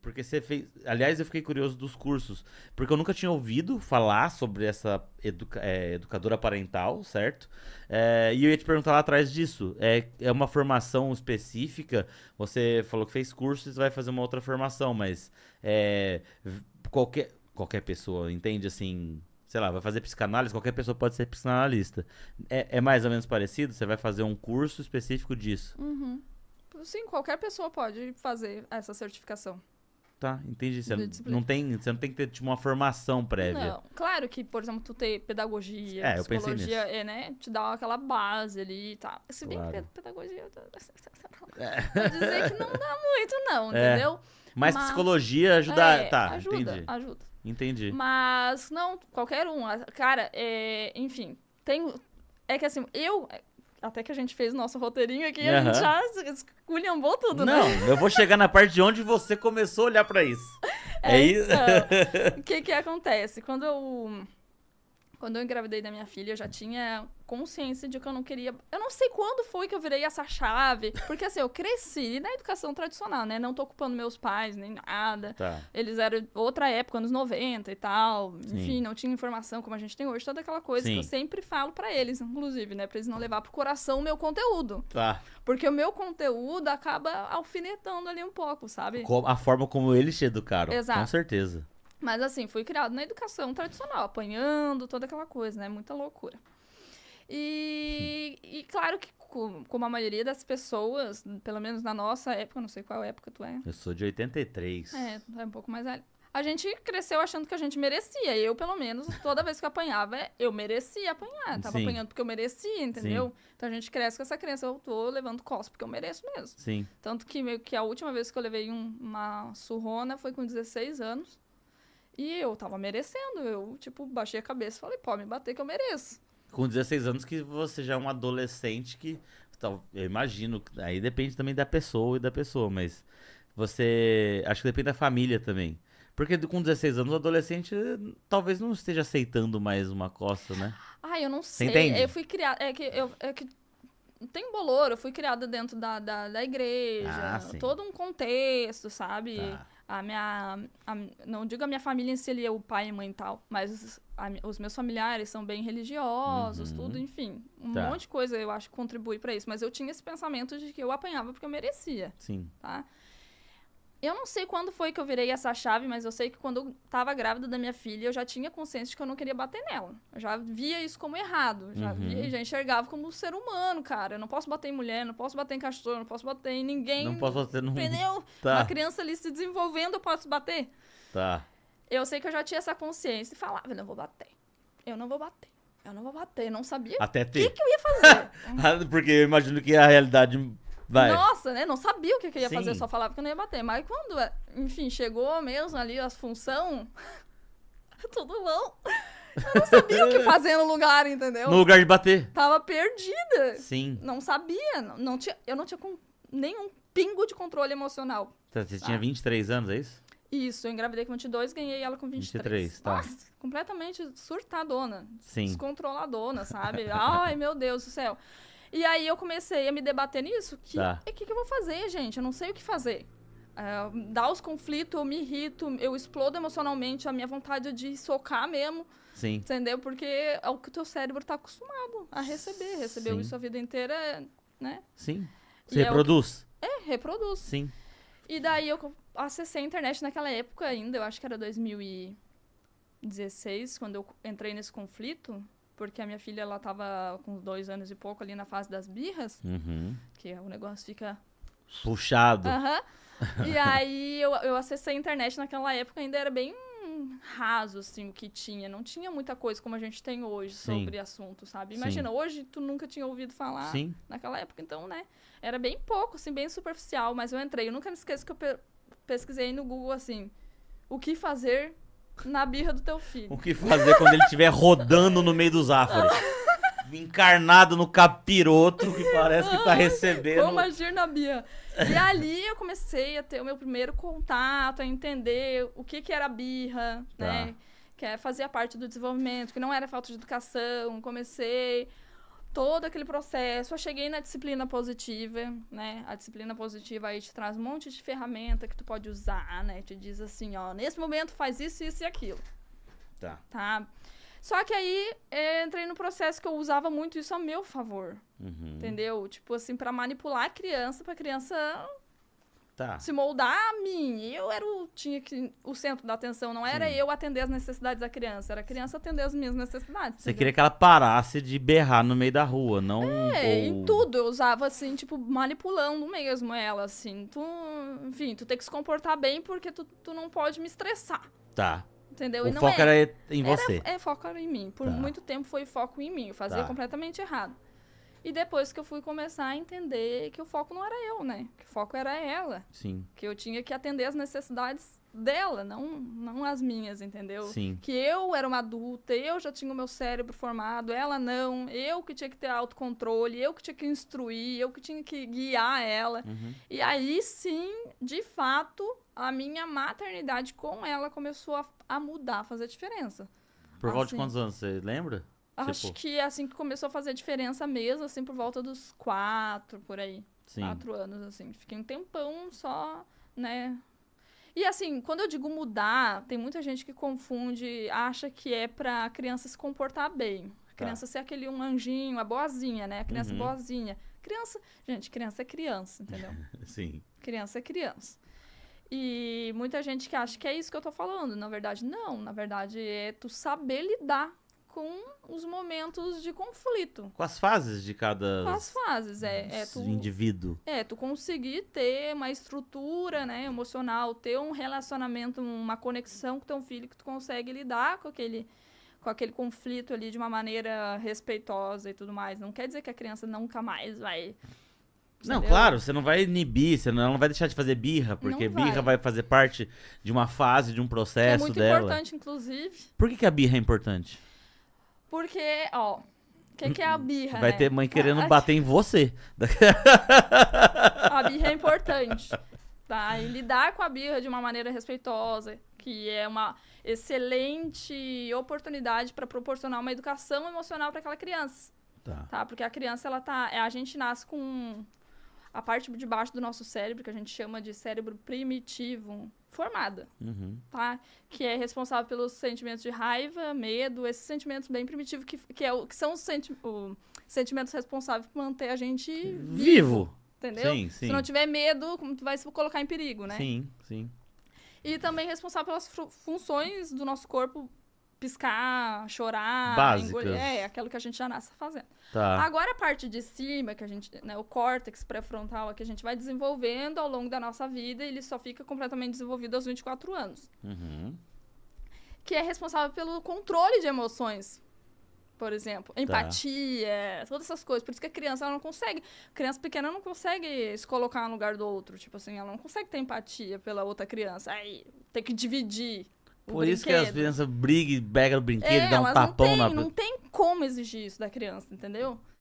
Porque você fez... Aliás, eu fiquei curioso dos cursos. Porque eu nunca tinha ouvido falar sobre essa educadora parental, certo? E eu ia te perguntar lá atrás disso. É uma formação específica? Você falou que fez curso e vai fazer uma outra formação, mas qualquer pessoa, entende? Assim, sei lá, vai fazer psicanálise, qualquer pessoa pode ser psicanalista. É mais ou menos parecido? Você vai fazer um curso específico disso? Uhum. Sim, qualquer pessoa pode fazer essa certificação. Tá, entendi. Você De disciplina. você não tem que ter tipo, uma formação prévia. Não, claro que, por exemplo, tu ter pedagogia, Eu pensei psicologia, nisso. né, te dá aquela base ali e tal. Se bem que Claro. pedagogia, vou dizer que não dá muito não, É. entendeu? Mas psicologia ajuda. Tá, ajuda, entendi. ajuda. Entendi. Mas, não, qualquer um. Cara, enfim, é que assim, até que a gente fez o nosso roteirinho aqui, a gente já esculhambou tudo, né? Não, eu vou chegar na parte de onde você começou a olhar pra isso. Isso? Então, o que acontece? Quando eu engravidei da minha filha, eu já tinha consciência de que eu não queria... Eu não sei quando foi que eu virei essa chave. Porque, assim, eu cresci na educação tradicional, né? Não tô ocupando meus pais, nem nada. Tá. Eles eram outra época, anos 90 e tal. Sim. Enfim, não tinha informação como a gente tem hoje. Toda aquela coisa Sim. que eu sempre falo pra eles, inclusive, né? Pra eles não levar pro coração o meu conteúdo. Tá. Porque o meu conteúdo acaba alfinetando ali um pouco, sabe? A forma como eles te educaram. Exato. Com certeza. Mas assim, fui criado na educação tradicional, apanhando, toda aquela coisa, né? Muita loucura. E claro que, como a maioria das pessoas, pelo menos na nossa época, não sei qual época tu é. Eu sou de 83. Tu é um pouco mais velho. A gente cresceu achando que a gente merecia. Eu, pelo menos, toda vez que eu apanhava, eu merecia apanhar. Tava Sim. apanhando porque eu merecia, entendeu? Sim. Então a gente cresce com essa crença, eu tô levando costas porque eu mereço mesmo. Sim. Tanto que meio que a última vez que eu levei uma surrona foi com 16 anos. E eu tava merecendo. Eu, tipo, baixei a cabeça e falei, pode me bater que eu mereço. Com 16 anos que você já é um adolescente que... Eu imagino, aí depende também da pessoa, mas você... Acho que depende da família também. Porque com 16 anos o adolescente talvez não esteja aceitando mais uma costa, né? Eu não sei. Você entende? Eu fui criada... É que tem bolor, eu fui criada dentro da igreja. Sim. Todo um contexto, sabe? Tá. Não digo a minha família em si, ali, o pai e mãe e tal, mas os meus familiares são bem religiosos, tudo, enfim. Um monte de coisa eu acho que contribui pra isso. Mas eu tinha esse pensamento de que eu apanhava porque eu merecia. Sim. Tá? Eu não sei quando foi que eu virei essa chave, mas eu sei que quando eu tava grávida da minha filha, eu já tinha consciência de que eu não queria bater nela. Eu já via isso como errado. Já enxergava como um ser humano, cara. Eu não posso bater em mulher, não posso bater em cachorro, não posso bater em ninguém. Não posso bater no... Entendeu? Tá. Uma criança ali se desenvolvendo, eu posso bater? Tá. Eu sei que eu já tinha essa consciência e falava, eu não vou bater. Eu não vou bater. Eu não vou bater. Eu não sabia Até o que eu ia fazer. Porque eu imagino que a realidade... Vai. Nossa, né? Não sabia o que eu ia fazer, Sim. só falava que eu não ia bater. Mas quando, enfim, chegou mesmo ali as funções, tudo bom. Eu não sabia o que fazer no lugar, entendeu? No lugar de bater. Tava perdida. Sim. Não sabia. Eu não tinha nenhum pingo de controle emocional. Você tinha 23 anos, é isso? Isso, eu engravidei com 22, ganhei ela com 23. Tá. Nossa, completamente surtadona. Sim. Descontroladona, sabe? Ai, meu Deus do céu. E aí eu comecei a me debater nisso. O que eu vou fazer, gente? Eu não sei o que fazer. Dá os conflitos, eu me irrito, eu explodo emocionalmente, a minha vontade de socar mesmo. Sim. Entendeu? Porque é o que o teu cérebro tá acostumado a receber. Recebeu Sim. isso a vida inteira, né? Sim. Você reproduz? Reproduz. Sim. E daí eu acessei a internet naquela época ainda, eu acho que era 2016, quando eu entrei nesse conflito. Porque a minha filha, ela tava com 2 anos e pouco ali na fase das birras. Que o negócio fica... puxado. E aí eu acessei a internet naquela época, ainda era bem raso, assim, o que tinha. Não tinha muita coisa como a gente tem hoje sobre assunto, sabe? Imagina, hoje tu nunca tinha ouvido falar. Sim. Naquela época, então, né? Era bem pouco, assim, bem superficial. Mas eu entrei. Eu nunca me esqueço que eu pesquisei no Google, assim, o que fazer... na birra do teu filho. O que fazer quando ele estiver rodando no meio dos áforos? Encarnado no capiroto que parece que tá recebendo. Como agir na birra. E ali eu comecei a ter o meu primeiro contato, a entender o que era birra, né? Que fazia parte do desenvolvimento, que não era falta de educação. Comecei todo aquele processo, eu cheguei na disciplina positiva, né? A disciplina positiva aí te traz um monte de ferramenta que tu pode usar, né? Te diz assim, ó, nesse momento faz isso, isso e aquilo. Tá? Só que aí entrei no processo que eu usava muito isso a meu favor. Entendeu? Tipo assim, pra manipular a criança, pra criança se moldar a mim. Eu tinha o centro da atenção, não era eu atender as necessidades da criança, era a criança atender as minhas necessidades. Você queria que ela parasse de berrar no meio da rua, não... em tudo eu usava, assim, tipo, manipulando mesmo ela, assim. Enfim, tu tem que se comportar bem porque tu não pode me estressar. Tá. Entendeu? O foco era em você. Foco era em mim. Por muito tempo foi foco em mim. Eu fazia completamente errado. E depois que eu fui começar a entender que o foco não era eu, né? Que o foco era ela. Sim. Que eu tinha que atender as necessidades dela, não as minhas, entendeu? Sim. Que eu era uma adulta, eu já tinha o meu cérebro formado, ela não. Eu que tinha que ter autocontrole, eu que tinha que instruir, eu que tinha que guiar ela. E aí, sim, de fato, a minha maternidade com ela começou a mudar, a fazer diferença. Por volta de quantos anos, você lembra? Acho que assim que começou a fazer diferença mesmo, assim, por volta dos 4, por aí. Sim. 4 anos, assim. Fiquei um tempão só, né? E assim, quando eu digo mudar, tem muita gente que confunde, acha que é pra criança se comportar bem. A criança ser aquele um anjinho, a boazinha, né? A criança boazinha. Gente, criança é criança, entendeu? Sim. Criança é criança. E muita gente que acha que é isso que eu tô falando. Na verdade, não. Na verdade, é tu saber lidar com os momentos de conflito. Com as fases de cada... Com as fases, indivíduo. Tu conseguir ter uma estrutura, né, emocional, ter um relacionamento, uma conexão com teu filho que tu consegue lidar com aquele conflito ali de uma maneira respeitosa e tudo mais. Não quer dizer que a criança nunca mais vai... Não, claro, você não vai inibir, você não vai deixar de fazer birra, porque birra vai fazer parte de uma fase, de um processo dela. É muito importante, inclusive. Por que a birra é importante? Porque, ó, o que é a birra, vai ter mãe querendo bater em você. A birra é importante, tá? E lidar com a birra de uma maneira respeitosa, que é uma excelente oportunidade para proporcionar uma educação emocional para aquela criança. Tá? Porque a criança, a gente nasce com a parte de baixo do nosso cérebro, que a gente chama de cérebro primitivo, formada, tá? Que é responsável pelos sentimentos de raiva, medo, esses sentimentos bem primitivos, que são os sentimentos responsáveis por manter a gente vivo. Entendeu? Sim. Se não tiver medo, tu vai se colocar em perigo, né? Sim. E também responsável pelas funções do nosso corpo, piscar, chorar, básicas. Engolir, aquilo que a gente já nasce fazendo. Tá. Agora a parte de cima, que a gente, né, o córtex pré-frontal, que a gente vai desenvolvendo ao longo da nossa vida, ele só fica completamente desenvolvido aos 24 anos. Que é responsável pelo controle de emoções. Por exemplo, empatia, todas essas coisas. Por isso que a criança ela não consegue. Criança pequena não consegue se colocar no lugar do outro. Tipo assim, ela não consegue ter empatia pela outra criança. Aí tem que dividir. Por isso que as crianças brigam, pegam o brinquedo e dão um tapão não tem como exigir isso da criança, entendeu?